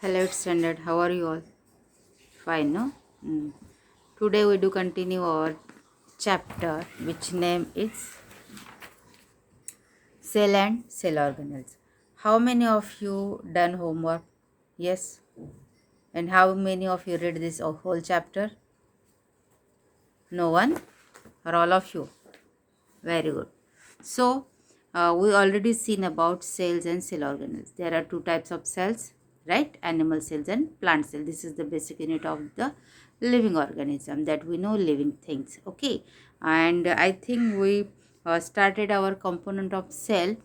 Hello, standard. How are you all? Fine, no? Mm. Today we do continue our chapter, which name is Cell and Cell Organelles. How many of you done homework? Yes. And how many of you read this whole chapter? No one? Or all of you? Very good. So, we already seen about cells and cell organelles. There are two types of cells, right? Animal cells and plant cells. This is the basic unit of the living organism that we know living things. Okay, and I think we started our component of cell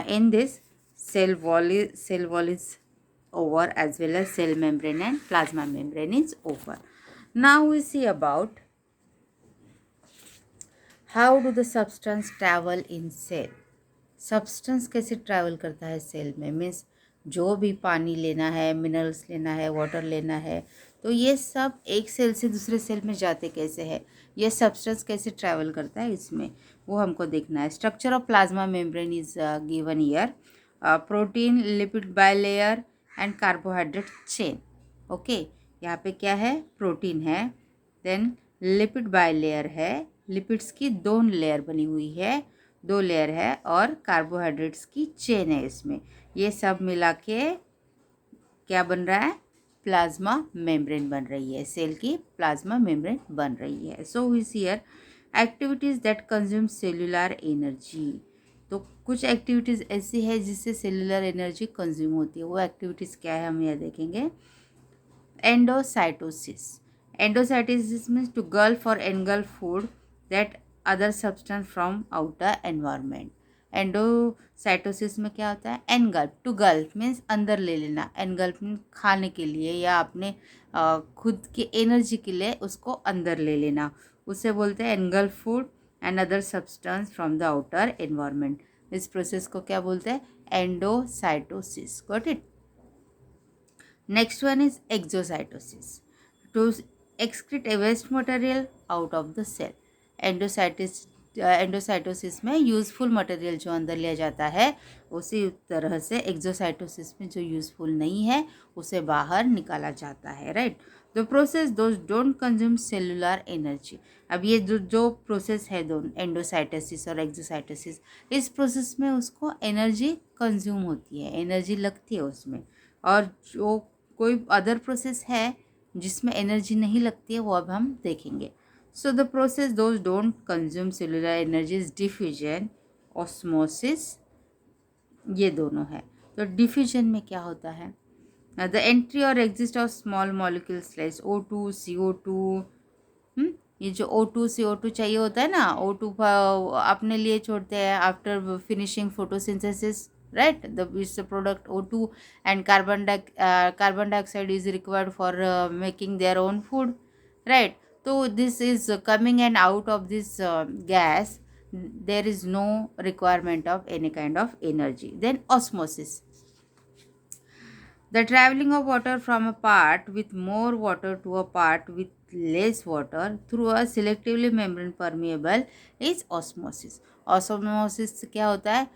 in this cell wall is over, as well as cell membrane and plasma membrane is over. Now we see about how do the substance travel in cell. Substance कैसे travel करता है cell में, means जो भी पानी लेना है, minerals लेना है, वाटर लेना है, तो ये सब एक सेल से दूसरे सेल में जाते कैसे है, ये सब्सटेंस कैसे ट्रैवल करता है, इसमें वो हमको देखना है. Structure of plasma membrane is given year. Protein, lipid bilayer and carbohydrate chain. Okay, यहाँ पे क्या है, प्रोटीन है, देन लिपिड बाइलेयर है, लिपिड्स की दो लेयर बनी हुई है, दो लेयर है, और कार्बोहाइड्रेट्स की चेन है इसमें. ये सब मिला के क्या बन रहा है, प्लाज्मा मेम्ब्रेन बन रही है, सेल की प्लाज्मा मेम्ब्रेन बन रही है. So is here activities that consume cellular energy. तो कुछ एक्टिविटीज़ ऐसी है जिससे सेल्यूलर एनर्जी कंज्यूम होती है. वो एक्टिविटीज़ क्या है हम यह देखेंगे. Endocytosis. Endocytosis means to gulf और engulf food that other substance from outer environment. Endocytosis में क्या होता है, एनगल्फ. टू गल्फ मीन्स अंदर ले लेना, एनगल्फ मीन्स खाने के लिए या अपने खुद की एनर्जी के लिए उसको अंदर ले लेना, उसे बोलते हैं engulf food and other substance from the outer environment. इस प्रोसेस को क्या बोलते हैं, endocytosis. Got it. Next one is exocytosis. To excrete a waste material out of the cell. Endocytosis में यूज़फुल मटेरियल जो अंदर लिया जाता है, उसी तरह से एक्सोसाइटोसिस में जो यूज़फुल नहीं है उसे बाहर निकाला जाता है. Right. The process those don't consume cellular energy. अब ये जो प्रोसेस है दोनों, एंडोसाइटोसिस और एक्सोसाइटोसिस, इस प्रोसेस में उसको एनर्जी कंज्यूम होती है, एनर्जी लगती है उसमें. और जो कोई अदर प्रोसेस है जिसमें एनर्जी नहीं लगती है, वो अब हम देखेंगे. So the process those don't consume cellular energy is diffusion, osmosis, ये दोनों है. तो डिफ्यूजन में क्या होता है, द एंट्री और exist of small molecules like O2, CO2. ये जो O2 CO2 चाहिए होता है ना, O2 अपने लिए छोड़ते हैं after finishing photosynthesis, right? It's the product O2, and carbon dioxide is required for making their own food, right? So this is coming and out of this gas. There is no requirement of any kind of energy. Then osmosis. The traveling of water from a part with more water to a part with less water through a selectively membrane permeable is osmosis. Osmosis क्या होता है,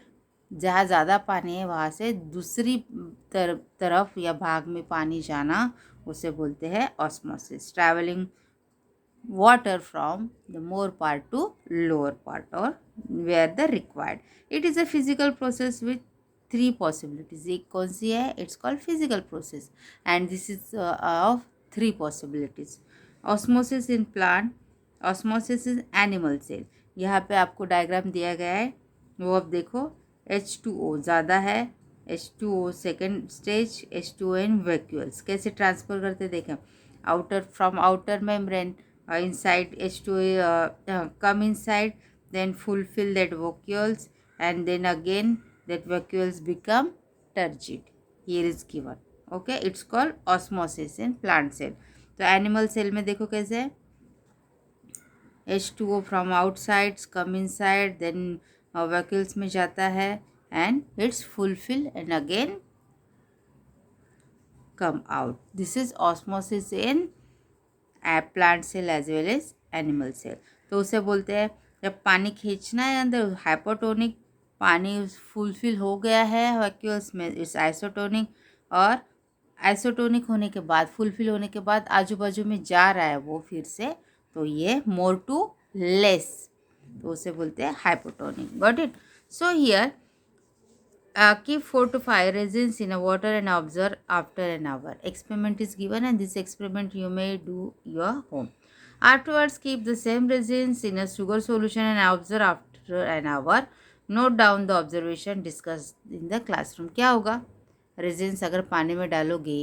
जहाँ ज़्यादा पानी है वहाँ से दूसरी तरफ या भाग में पानी जाना, उसे बोलते हैं osmosis. Travelling water from the more part to lower part or where the required. It is a physical process with three possibilities. एक कौन सी है, it's called physical process, and this is of three possibilities. Osmosis in plant, osmosis in animal cell. यहाँ पे आपको diagram दिया गया है, वो अब देखो. H2O ज़्यादा है, H2O सेकेंड स्टेज, H2O इन वैक्यूल्स. कैसे ट्रांसफर करते देखें, outer from outer membrane inside H2O come inside, then fulfill that vacuoles, and then again that vacuoles become turgid. Here is given. Okay, it's called osmosis in plant cell. तो animal cell में देखो कैसे है, H2O from outside come inside, then vacuoles में जाता है and it's fulfill and again come out. This is osmosis in plant cell as well as animal cell. तो उसे बोलते हैं, जब पानी खींचना है अंदर हाइपोटोनिक, पानी फुलफिल हो गया है वैक्यूल्स में, इट्स आइसोटोनिक. और आइसोटोनिक होने के बाद, फुलफिल होने के बाद आजू बाजू में जा रहा है वो फिर से, तो ये मोर टू लेस, तो उसे बोलते हैं hypotonic. Got it. So here keep 4 to 5 resins in a water and observe after an hour. Experiment is given and this experiment you may do your home. Afterwards, keep the same resins in a sugar solution and observe after an hour. Note down the observation discussed in the classroom. क्या होगा? Resins अगर पानी में डालोगे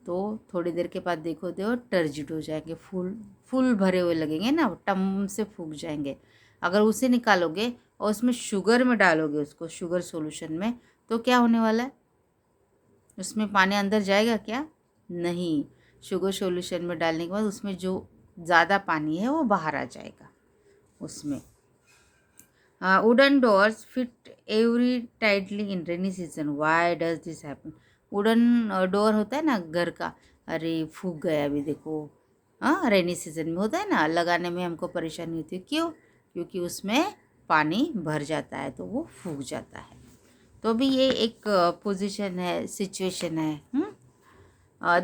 तो थोड़ी देर के बाद देखो तो टर्जिट हो जाएंगे, फुल भरे हुए लगेंगे ना, टम से फूक जाएंगे. अगर उसे निकालोगे और उसमें शुगर में डालोगे, उसको शुगर सॉल्यूशन में, तो क्या होने वाला है? उसमें पानी अंदर जाएगा क्या? नहीं. शुगर सॉल्यूशन में डालने के बाद उसमें जो ज़्यादा पानी है वो बाहर आ जाएगा उसमें. Wooden doors fit every tightly in rainy season. Why does this happen? Wooden door होता है ना घर का, अरे फूक गया अभी देखो. हाँ, रेनी सीजन में होता है ना, लगाने में हमको परेशानी होती है. क्यों? क्योंकि उसमें पानी भर जाता है तो वो फूक जाता है. तो भी ये एक पोजीशन है, सिचुएशन है.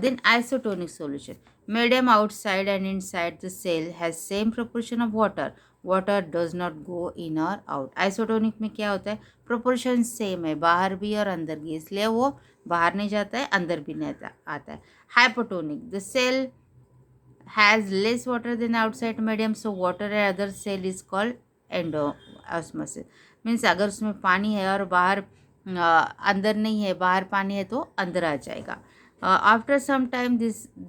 Then isotonic solution. Medium outside and inside the cell has same proportion of water. Water does not go in or out. Isotonic में क्या होता है? Proportion same है, बाहर भी और अंदर भी, इसलिए वो बाहर नहीं जाता है, अंदर भी नहीं आता है. Hypotonic. The cell has less water than outside medium, so water and other cell is called endosmosis. Means अगर उसमें पानी है और बाहर अंदर नहीं है, बाहर पानी है तो अंदर आ जाएगा. After some time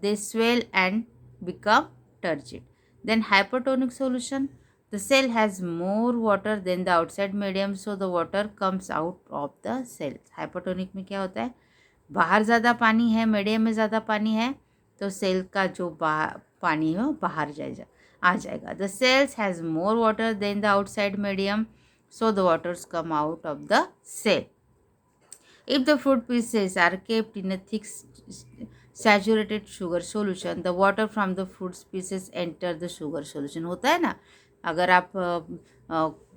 they swell and become turgid. Then hypertonic solution. The cell has more water than the outside medium, so the water comes out of the cell. Hypertonic में क्या होता है? बाहर ज़्यादा पानी है, मीडियम में ज़्यादा पानी है, तो सेल का जो पानी है वो बाहर आ जाएगा. The cells has more water than the outside medium, so the waters come out of the cell. If the fruit pieces are kept in a thick saturated sugar solution, the water from the fruit pieces enter the sugar solution. होता है ना, अगर आप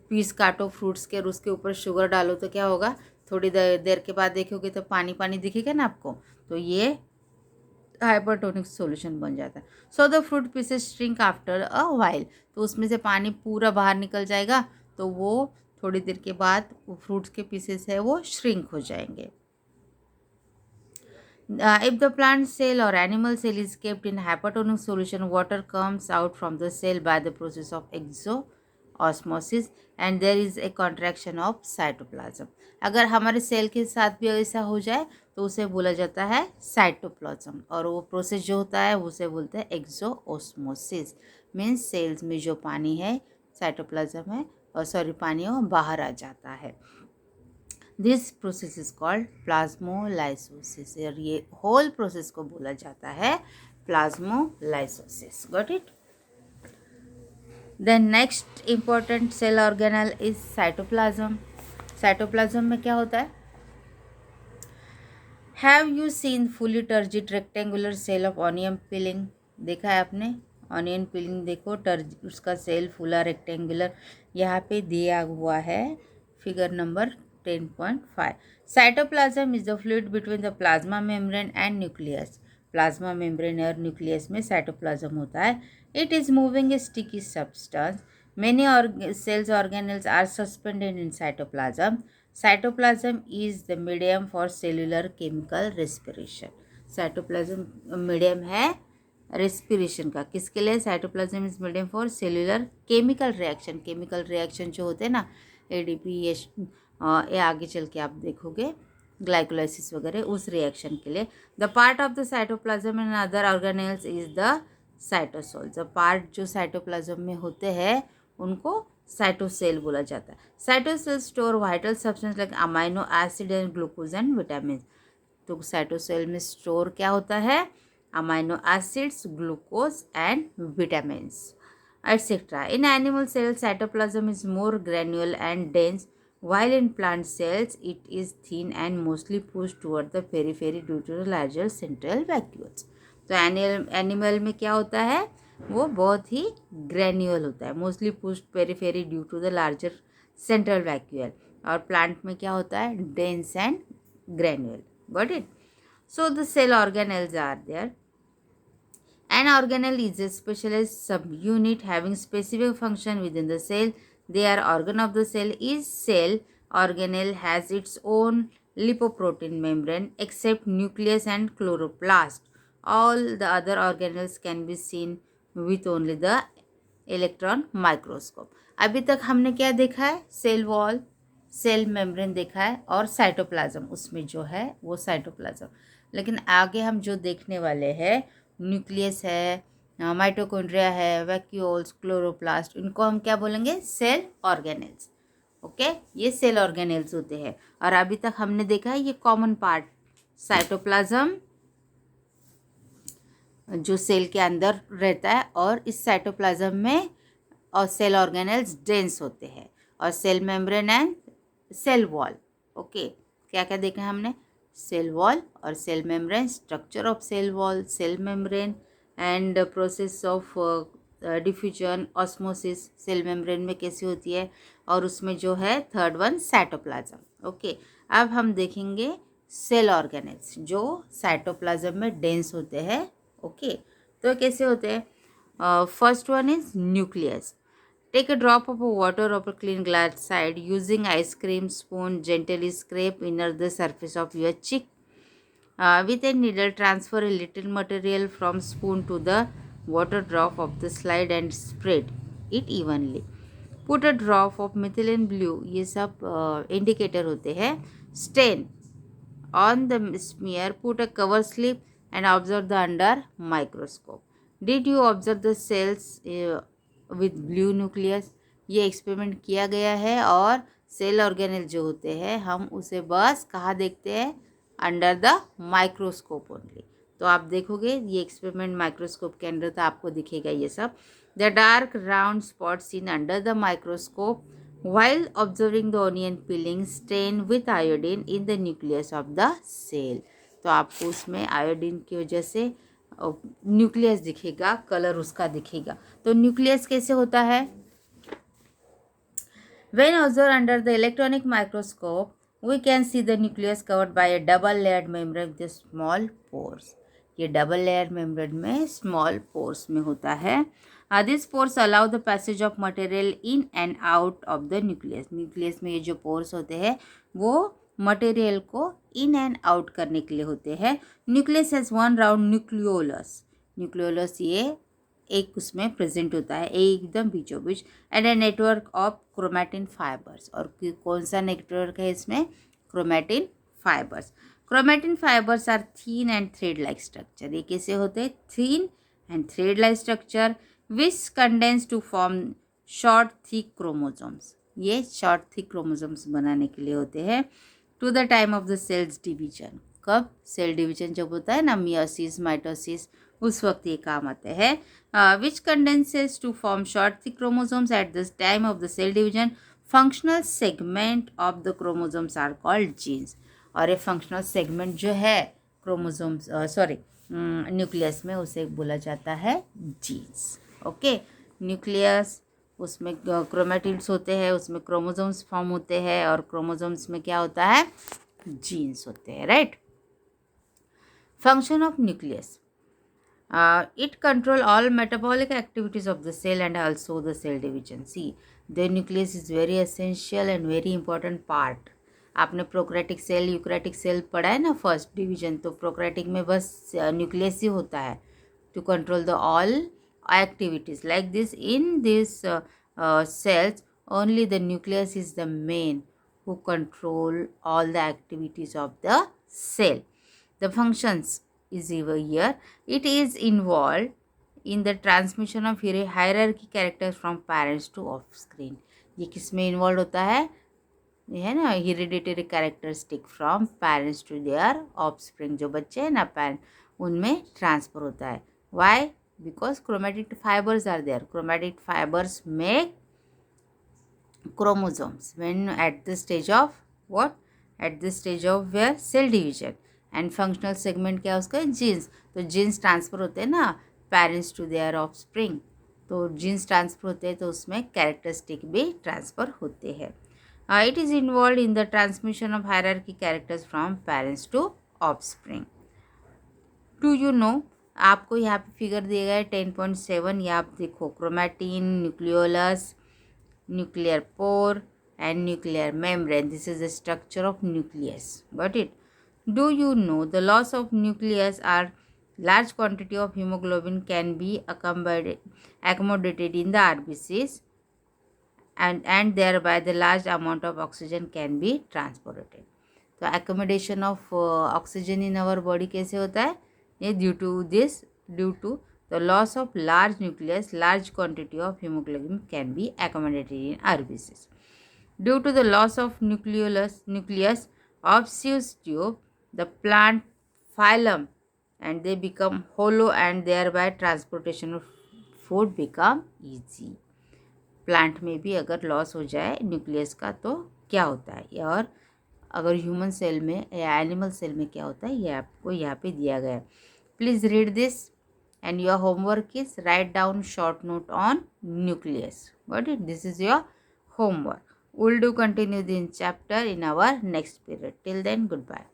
piece काटो fruits के और उसके ऊपर शुगर डालो तो क्या होगा? थोड़ी देर के बाद देखोगे तो पानी पानी दिखेगा ना आपको, तो ये हाइपरटोनिक सॉल्यूशन बन जाता है. So the fruit pieces shrink after a while. तो उसमें से पानी पूरा बाहर निकल जाएगा, तो वो थोड़ी देर के बाद फ्रूट्स के पीसेस है वो श्रिंक हो जाएंगे. If the plant cell or animal cell is kept in hypertonic solution, water comes out from the cell by the process of exoosmosis and there is a contraction of cytoplasm. अगर हमारे cell के साथ भी ऐसा हो जाए तो उसे बोला जाता है साइटोप्लाज्म, और वो प्रोसेस जो होता है उसे बोलते हैं एक्सोओस्मोसिस. मीन्स सेल्स में जो पानी है, साइटोप्लाज्म है, और पानी है वो बाहर आ जाता है. This process is called plasmolysis, और ये होल प्रोसेस को बोला जाता है plasmolysis. Got it. Then next important cell organelle is cytoplasm. Cytoplasm में क्या होता है? Have you seen fully turgid rectangular cell of onion peeling? देखा है आपने? ऑनियन पिलिंग देखो, उसका सेल फुला रेक्टेंगुलर यहाँ पे दिया हुआ है, figure number 10.5. Cytoplasm is the fluid between the plasma membrane and nucleus. Plasma membrane और न्यूक्लियस में साइटोप्लाज्म होता है. It is moving A sticky substance. Many cells organelles are suspended in cytoplasm. Cytoplasm is the medium for cellular chemical respiration. Cytoplasm medium है respiration का. किसके लिए? Cytoplasm is medium for cellular chemical reaction. Chemical reaction जो होते हैं ना, ADP, ये आगे चल के आप देखोगे ग्लाइकोलाइसिस वगैरह, उस रिएक्शन के लिए. The part of the cytoplasm and other organelles is the cytosol. The part जो साइटोप्लाज्म में होते हैं उनको साइटोसेल बोला जाता है. Cytosol store vital substance like amino acid and glucose and vitamin. तो साइटोसेल में स्टोर क्या होता है? Amino acids, glucose and vitamins etcetera. In animal cells cytoplasm is more granular and dense, while in plant cells it is thin and mostly pushed toward the periphery due to the larger central vacuoles. तो animal में क्या होता है? वो बहुत ही granular होता है, mostly pushed periphery due to the larger central vacuole. और प्लांट में क्या होता है? Dense and granular. Got it. So the cell organelles are there. An organelle is a specialized subunit having specific function within the cell. Their organ of the cell is cell. Organelle has its own lipoprotein membrane except nucleus and chloroplast. All the other organelles can be seen with only the electron microscope. अभी तक हमने क्या देखा है? Cell wall, cell membrane देखा है और cytoplasm, उसमें जो है वो साइटोप्लाज्म. लेकिन आगे हम जो देखने वाले हैं, न्यूक्लियस है, माइटोकॉन्ड्रिया है, वैक्यूल्स, क्लोरोप्लास्ट, इनको हम क्या बोलेंगे? Cell organelles. ओके, ये सेल ऑर्गेनेल्स होते हैं. और अभी तक हमने देखा है ये कॉमन पार्ट साइटोप्लाज्म जो सेल के अंदर रहता है, और इस साइटोप्लाज्म में और सेल ऑर्गेनेल्स डेंस होते हैं, और cell membrane and cell wall. Okay, क्या क्या देखा है हमने? सेल वॉल और cell membrane, structure of cell wall, cell membrane and process of diffusion, osmosis cell membrane में कैसी होती है, और उसमें जो है थर्ड वन साइटोप्लाज्म. ओके, अब हम देखेंगे सेल ऑर्गेनेल्स जो साइटोप्लाज्म में डेंस होते हैं. ओके, तो कैसे होते हैं? First one is nucleus. Take a drop of water over clean glass side. Using ice cream spoon, gently scrape inner the surface of your cheek. With a needle, transfer a little material from spoon to the water drop of the slide and spread it evenly. Put a drop of methylene blue, ये सब indicator होते हैं. Stain on the smear. Put a cover slip and observe the under microscope. Did you observe the cells with blue nucleus? ये experiment किया गया है, और cell organelle जो होते हैं हम उसे बस कहाँ देखते हैं? Under the microscope only. तो आप देखोगे ये एक्सपेरिमेंट माइक्रोस्कोप के अंदर, तो आपको दिखेगा ये सब. The dark round spot seen under the microscope while observing the onion peeling stain with iodine in the nucleus of the cell. तो आपको उसमें आयोडीन की वजह से न्यूक्लियस दिखेगा, कलर उसका दिखेगा. तो न्यूक्लियस कैसे होता है? When observed under the electronic microscope, we can see the nucleus covered by a double layered membrane with small pores. ये डबल लेयर मेम्ब्रेन में स्मॉल पोर्स में होता है. This pores allow the passage of material in and out of the nucleus. Nucleus में ये जो pores होते हैं वो मटेरियल को इन एंड आउट करने के लिए होते हैं. Nucleus has one round nucleolus. Nucleolus ये एक उसमें प्रेजेंट होता है एकदम बीचों बीच. And a network of chromatin fibres. और कौन सा नेटवर्क है इसमें? Chromatin fibres. Chromatin fibres are thin and thread like structure. ये कैसे होते हैं? Thin and thread like structure which condense to form short thick chromosomes. ये शॉर्ट थिक क्रोमोसोम्स बनाने के लिए होते हैं. To the time of the cells division. कब? सेल डिवीजन जब होता है ना, मियोसिस, माइटोसिस, उस वक्त ये काम आते हैं. Which condenses to form short thick chromosomes at the time of the cell division. Functional segment of the chromosomes are called genes. और ये फंक्शनल सेगमेंट जो है क्रोमोसोम्स न्यूक्लियस में, उसे बोला जाता है जीन्स. ओके, न्यूक्लियस उसमें क्रोमैटिड्स होते हैं, उसमें क्रोमोसोम्स फॉर्म होते हैं, और क्रोमोसोम्स में क्या होता है? जीन्स होते हैं. Right. Function of nucleus. It control all metabolic activities of the cell and also the cell division. See, the nucleus is very essential and very important part. आपने प्रोकैरियोटिक सेल, यूकैरियोटिक सेल पढ़ा है ना first division, तो prokaryotic में बस nucleus ही होता है to control the all activities. Like this, in these cells, only the nucleus is the main who control all the activities of the cell. The functions is over here. It is involved in the transmission of hierarchy characters from parents to offspring. ये किस में involve होता है? ये है ना hereditary characteristic from parents to their offspring. जो बच्चे हैं ना पेरेंट, उनमें ट्रांसफर होता है. Why? Because chromatic fibers are there. Chromatic fibers make chromosomes when at the stage of what? At the stage of where cell division. And functional segment क्या उसका? Jeans. तो जीन्स ट्रांसफर होते हैं ना parents to their offspring. तो jeans transfer होते हैं तो उसमें कैरेक्टरिस्टिक भी ट्रांसफर होते हैं. It is involved in the transmission of hierarchy characters from parents to offspring. Do you know, आपको यहाँ पे फिगर दिया गया है 10.7, ये आप देखो, chromatin, nucleolus, nuclear pore and nuclear membrane. This is the structure of nucleus. Got it? Do you know the loss of nucleus or large quantity of hemoglobin can be accommodated in the RBCs, and thereby the large amount of oxygen can be transported. तो accommodation of oxygen in our body कैसे होता है? ये due to the loss of large nucleus, large quantity of hemoglobin can be accommodated in RBCs. Due to the loss of nucleus of Seuss tube, the plant phylum and they become hollow, and thereby transportation of food become easy. Plant में भी अगर loss हो जाए nucleus का तो क्या होता है, और अगर ह्यूमन सेल में या एनिमल सेल में क्या होता है, ये आपको यहाँ पे दिया गया है. Please read this and your homework is write down short note on nucleus. Got it? This is your homework. We'll do continue this chapter in our next period. Till then, goodbye.